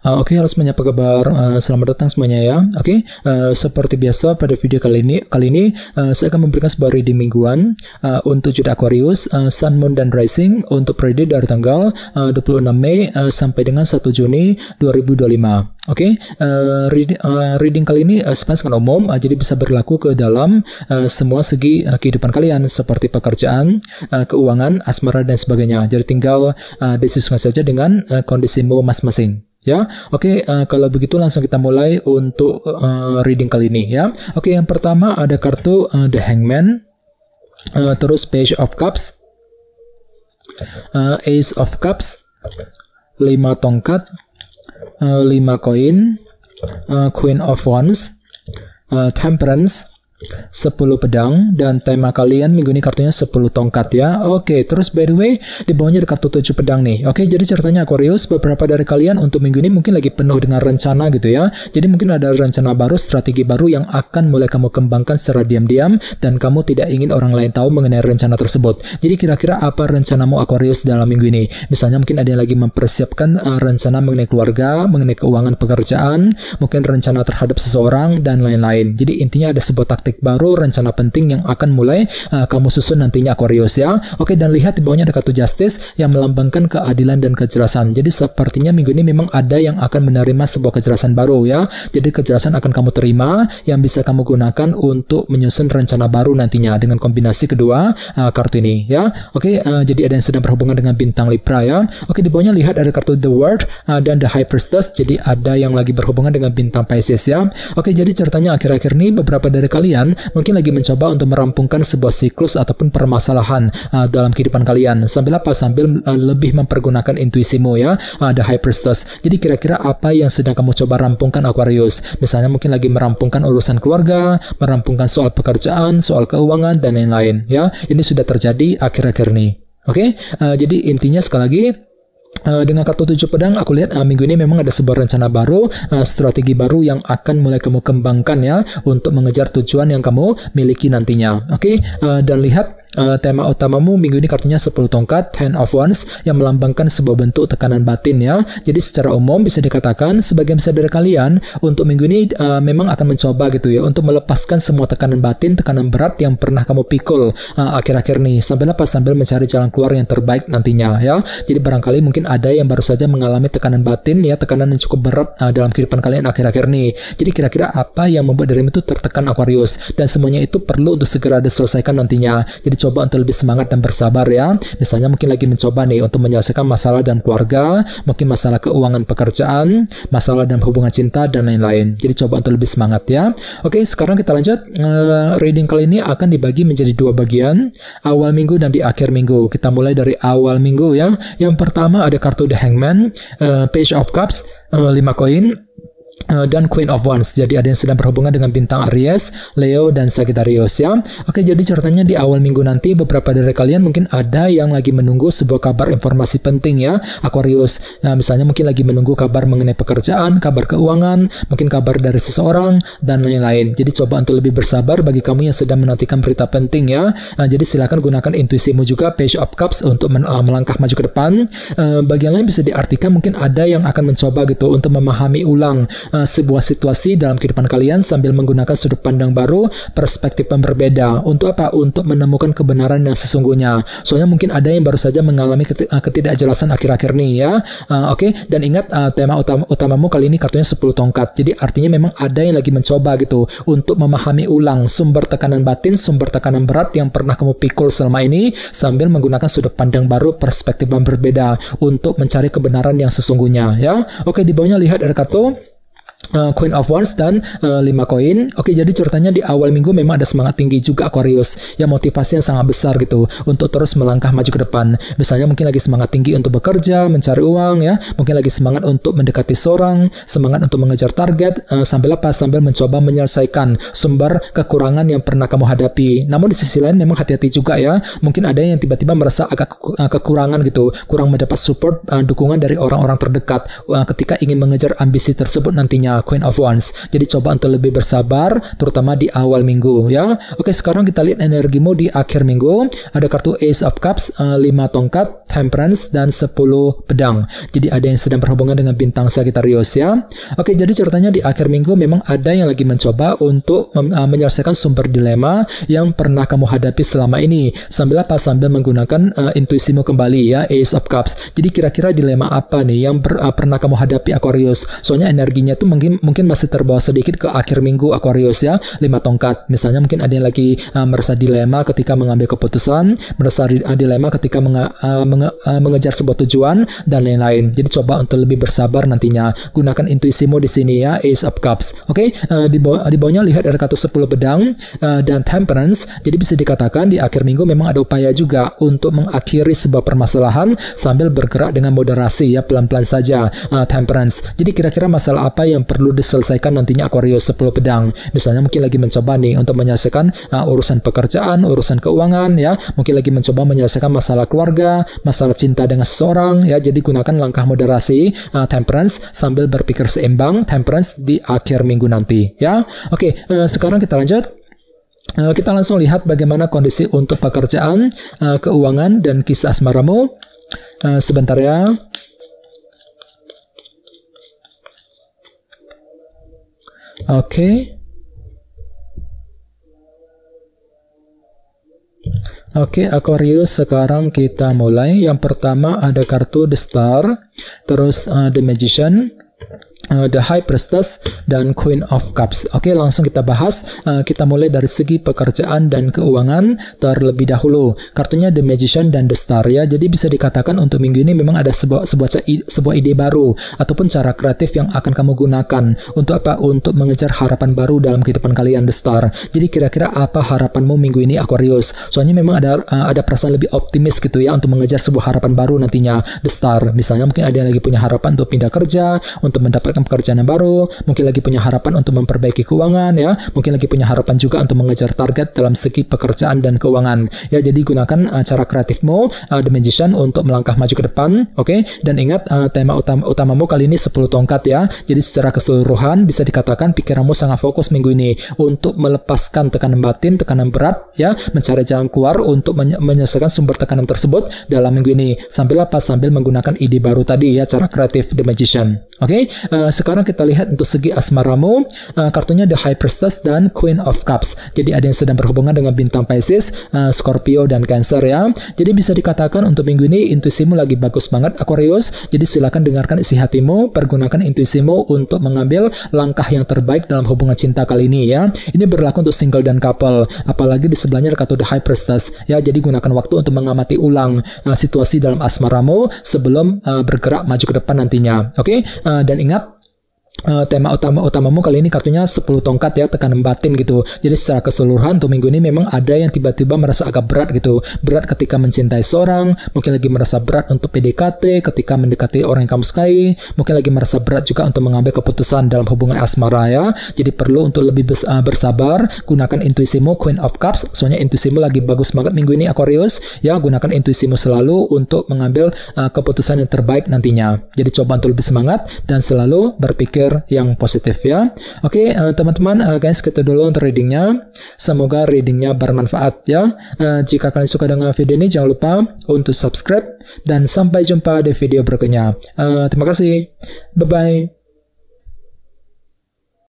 Oke, harus menyapa kabar. Selamat datang semuanya ya. Oke, seperti biasa pada video kali ini saya akan memberikan sebuah reading mingguan untuk zodiak Aquarius, Sun, Moon, dan Rising untuk periode dari tanggal 26 Mei sampai dengan 1 Juni 2025. Oke, reading kali ini sebenarnya sangat umum, jadi bisa berlaku ke dalam semua segi kehidupan kalian seperti pekerjaan, keuangan, asmara, dan sebagainya. Jadi tinggal disesuaikan saja dengan kondisimu masing-masing. Ya, oke, kalau begitu langsung kita mulai untuk reading kali ini ya. Oke, yang pertama ada kartu The Hangman, terus Page of Cups, Ace of Cups, 5 tongkat, 5 koin, Queen of Wands, Temperance, 10 pedang, dan tema kalian minggu ini kartunya 10 tongkat ya. Oke, terus by the way di bawahnya ada kartu 7 pedang nih. Oke, jadi ceritanya Aquarius, beberapa dari kalian untuk minggu ini mungkin lagi penuh dengan rencana gitu ya. Jadi mungkin ada rencana baru, strategi baru yang akan mulai kamu kembangkan secara diam-diam dan kamu tidak ingin orang lain tahu mengenai rencana tersebut. Jadi kira-kira apa rencanamu Aquarius dalam minggu ini? Misalnya mungkin ada yang lagi mempersiapkan rencana mengenai keluarga, mengenai keuangan pekerjaan, mungkin rencana terhadap seseorang dan lain-lain. Jadi intinya ada sebuah taktik baru, rencana penting yang akan mulai kamu susun nantinya Aquarius ya. Oke, dan lihat di bawahnya ada kartu Justice yang melambangkan keadilan dan kejelasan. Jadi sepertinya minggu ini memang ada yang akan menerima sebuah kejelasan baru ya. Jadi kejelasan akan kamu terima yang bisa kamu gunakan untuk menyusun rencana baru nantinya dengan kombinasi kedua kartu ini ya. Oke, jadi ada yang sedang berhubungan dengan bintang Libra ya. Oke, di bawahnya lihat ada kartu The World dan The High Priestess. Jadi ada yang lagi berhubungan dengan bintang Pisces ya. Oke, jadi ceritanya akhir-akhir ini beberapa dari kalian mungkin lagi mencoba untuk merampungkan sebuah siklus ataupun permasalahan dalam kehidupan kalian. Sambil apa? Sambil lebih mempergunakan intuisimu ya. The High Priestess. Jadi kira-kira apa yang sedang kamu coba rampungkan Aquarius? Misalnya mungkin lagi merampungkan urusan keluarga, merampungkan soal pekerjaan, soal keuangan, dan lain-lain ya. Ini sudah terjadi akhir-akhir ini. Oke, jadi intinya sekali lagi dengan kartu 7 pedang aku lihat minggu ini memang ada sebuah rencana baru, strategi baru yang akan mulai kamu kembangkan ya untuk mengejar tujuan yang kamu miliki nantinya. Oke, dan lihat tema utamamu minggu ini kartunya 10 tongkat, Ten of Wands, yang melambangkan sebuah bentuk tekanan batin ya. Jadi secara umum bisa dikatakan sebagian besar dari kalian untuk minggu ini memang akan mencoba gitu ya untuk melepaskan semua tekanan batin, tekanan berat yang pernah kamu pikul akhir-akhir ini. Sambil mencari jalan keluar yang terbaik nantinya ya. Jadi barangkali mungkin ada yang baru saja mengalami tekanan batin ya, tekanan yang cukup berat dalam kehidupan kalian akhir-akhir ini. Jadi kira-kira apa yang membuat dirimu itu tertekan Aquarius, dan semuanya itu perlu untuk segera diselesaikan nantinya. Jadi coba untuk lebih semangat dan bersabar ya. Misalnya mungkin lagi mencoba nih untuk menyelesaikan masalah dan keluarga, mungkin masalah keuangan pekerjaan, masalah dan hubungan cinta, dan lain-lain. Jadi coba untuk lebih semangat ya. Oke, sekarang kita lanjut. Reading kali ini akan dibagi menjadi 2 bagian, awal minggu dan di akhir minggu. Kita mulai dari awal minggu ya. Yang pertama ada kartu The Hangman, Page of Cups, 5 koin, dan Queen of Wands. Jadi ada yang sedang berhubungan dengan bintang Aries, Leo, dan Sagittarius ya. Oke, jadi ceritanya di awal minggu nanti beberapa dari kalian mungkin ada yang lagi menunggu sebuah kabar informasi penting ya Aquarius. Misalnya mungkin lagi menunggu kabar mengenai pekerjaan, kabar keuangan, mungkin kabar dari seseorang, dan lain-lain. Jadi coba untuk lebih bersabar bagi kamu yang sedang menantikan berita penting ya. Jadi silakan gunakan intuisimu juga, Page of Cups, untuk melangkah maju ke depan. Bagian lain bisa diartikan mungkin ada yang akan mencoba gitu untuk memahami ulang sebuah situasi dalam kehidupan kalian sambil menggunakan sudut pandang baru, perspektif yang berbeda. Untuk apa? Untuk menemukan kebenaran yang sesungguhnya. Soalnya mungkin ada yang baru saja mengalami ketidakjelasan akhir-akhir ini ya. Oke, dan ingat tema utamamu kali ini kartunya 10 tongkat. Jadi artinya memang ada yang lagi mencoba gitu untuk memahami ulang sumber tekanan batin, sumber tekanan berat yang pernah kamu pikul selama ini sambil menggunakan sudut pandang baru, perspektif yang berbeda untuk mencari kebenaran yang sesungguhnya ya. Oke, di bawahnya lihat ada kartu Queen of Wands dan 5 koin. Oke, jadi ceritanya di awal minggu memang ada semangat tinggi juga Aquarius, ya, motivasi yang sangat besar gitu untuk terus melangkah maju ke depan. Misalnya mungkin lagi semangat tinggi untuk bekerja, mencari uang ya, mungkin lagi semangat untuk mendekati seorang, semangat untuk mengejar target, sambil mencoba menyelesaikan sumber kekurangan yang pernah kamu hadapi. Namun di sisi lain memang hati-hati juga ya, mungkin ada yang tiba-tiba merasa agak kekurangan gitu, kurang mendapat support, dukungan dari orang-orang terdekat ketika ingin mengejar ambisi tersebut nantinya. Queen of Wands. Jadi coba untuk lebih bersabar, terutama di awal minggu ya. Oke, sekarang kita lihat energimu di akhir minggu. Ada kartu Ace of Cups, 5 tongkat, Temperance, dan 10 pedang. Jadi ada yang sedang berhubungan dengan bintang Sagittarius ya. Oke, jadi ceritanya di akhir minggu memang ada yang lagi mencoba untuk menyelesaikan sumber dilema yang pernah kamu hadapi selama ini. Sambil apa? Sambil menggunakan intuisimu kembali ya, Ace of Cups. Jadi kira-kira dilema apa nih yang pernah kamu hadapi Aquarius? Soalnya energinya tuh mungkin masih terbawa sedikit ke akhir minggu Aquarius ya. 5 tongkat. Misalnya mungkin ada yang lagi merasa dilema ketika mengambil keputusan, merasa dilema ketika mengejar sebuah tujuan dan lain-lain. Jadi coba untuk lebih bersabar nantinya. Gunakan intuisimu di sini ya, Ace of Cups. Oke, di bawahnya lihat ada kartu 10 pedang dan Temperance. Jadi bisa dikatakan di akhir minggu memang ada upaya juga untuk mengakhiri sebuah permasalahan sambil bergerak dengan moderasi ya, pelan-pelan saja. Temperance. Jadi kira-kira masalah apa yang perlu diselesaikan nantinya Aquarius 10 pedang? Misalnya mungkin lagi mencoba nih untuk menyelesaikan urusan pekerjaan, urusan keuangan ya, mungkin lagi mencoba menyelesaikan masalah keluarga, masalah cinta dengan seseorang ya. Jadi gunakan langkah moderasi Temperance sambil berpikir seimbang Temperance di akhir minggu nanti ya. Oke, sekarang kita lanjut. Kita langsung lihat bagaimana kondisi untuk pekerjaan, keuangan, dan kisah asmaramu. Sebentar ya. Oke, Aquarius, sekarang kita mulai. Yang pertama ada kartu The Star, terus The Magician, The High Priestess, dan Queen of Cups. Oke, langsung kita bahas. Kita mulai dari segi pekerjaan dan keuangan terlebih dahulu. Kartunya The Magician dan The Star ya. Jadi bisa dikatakan untuk minggu ini memang ada sebuah ide baru ataupun cara kreatif yang akan kamu gunakan. Untuk apa? Untuk mengejar harapan baru dalam kehidupan kalian, The Star. Jadi kira-kira apa harapanmu minggu ini Aquarius? Soalnya memang ada perasaan lebih optimis gitu ya untuk mengejar sebuah harapan baru nantinya, The Star. Misalnya mungkin ada yang lagi punya harapan untuk pindah kerja, untuk mendapatkan pekerjaan yang baru, mungkin lagi punya harapan untuk memperbaiki keuangan ya, mungkin lagi punya harapan juga untuk mengejar target dalam segi pekerjaan dan keuangan ya. Jadi gunakan cara kreatifmu, The Magician, untuk melangkah maju ke depan. Oke, dan ingat tema utamamu kali ini 10 tongkat ya. Jadi secara keseluruhan bisa dikatakan pikiranmu sangat fokus minggu ini untuk melepaskan tekanan batin, tekanan berat ya, mencari jalan keluar untuk menyelesaikan sumber tekanan tersebut dalam minggu ini. Sambil menggunakan ide baru tadi ya, cara kreatif The Magician. Oke, sekarang kita lihat untuk segi asmaramu. Kartunya The High Priestess dan Queen of Cups. Jadi ada yang sedang berhubungan dengan bintang Pisces, Scorpio, dan Cancer ya. Jadi bisa dikatakan untuk minggu ini intuisimu lagi bagus banget Aquarius. Jadi silakan dengarkan isi hatimu, pergunakan intuisimu untuk mengambil langkah yang terbaik dalam hubungan cinta kali ini ya. Ini berlaku untuk single dan couple. Apalagi di sebelahnya ada kartu The High Priestess ya. Jadi gunakan waktu untuk mengamati ulang situasi dalam asmaramu sebelum bergerak maju ke depan nantinya. Oke? Dan ingat, tema utamamu kali ini kartunya 10 tongkat ya, tekanan batin gitu. Jadi secara keseluruhan untuk minggu ini memang ada yang tiba-tiba merasa agak berat gitu. Berat ketika mencintai seorang, mungkin lagi merasa berat untuk PDKT, ketika mendekati orang yang kamu sukai, mungkin lagi merasa berat juga untuk mengambil keputusan dalam hubungan asmara ya. Jadi perlu untuk lebih bersabar, gunakan intuisimu, Queen of Cups. Soalnya intuisimu lagi bagus banget minggu ini Aquarius ya. Gunakan intuisimu selalu untuk mengambil keputusan yang terbaik nantinya. Jadi coba untuk lebih semangat dan selalu berpikir yang positif ya. Oke, teman-teman, guys, kita dulu untuk readingnya. Semoga readingnya bermanfaat ya. Jika kalian suka dengan video ini, jangan lupa untuk subscribe dan sampai jumpa di video berikutnya. Terima kasih. Bye-bye.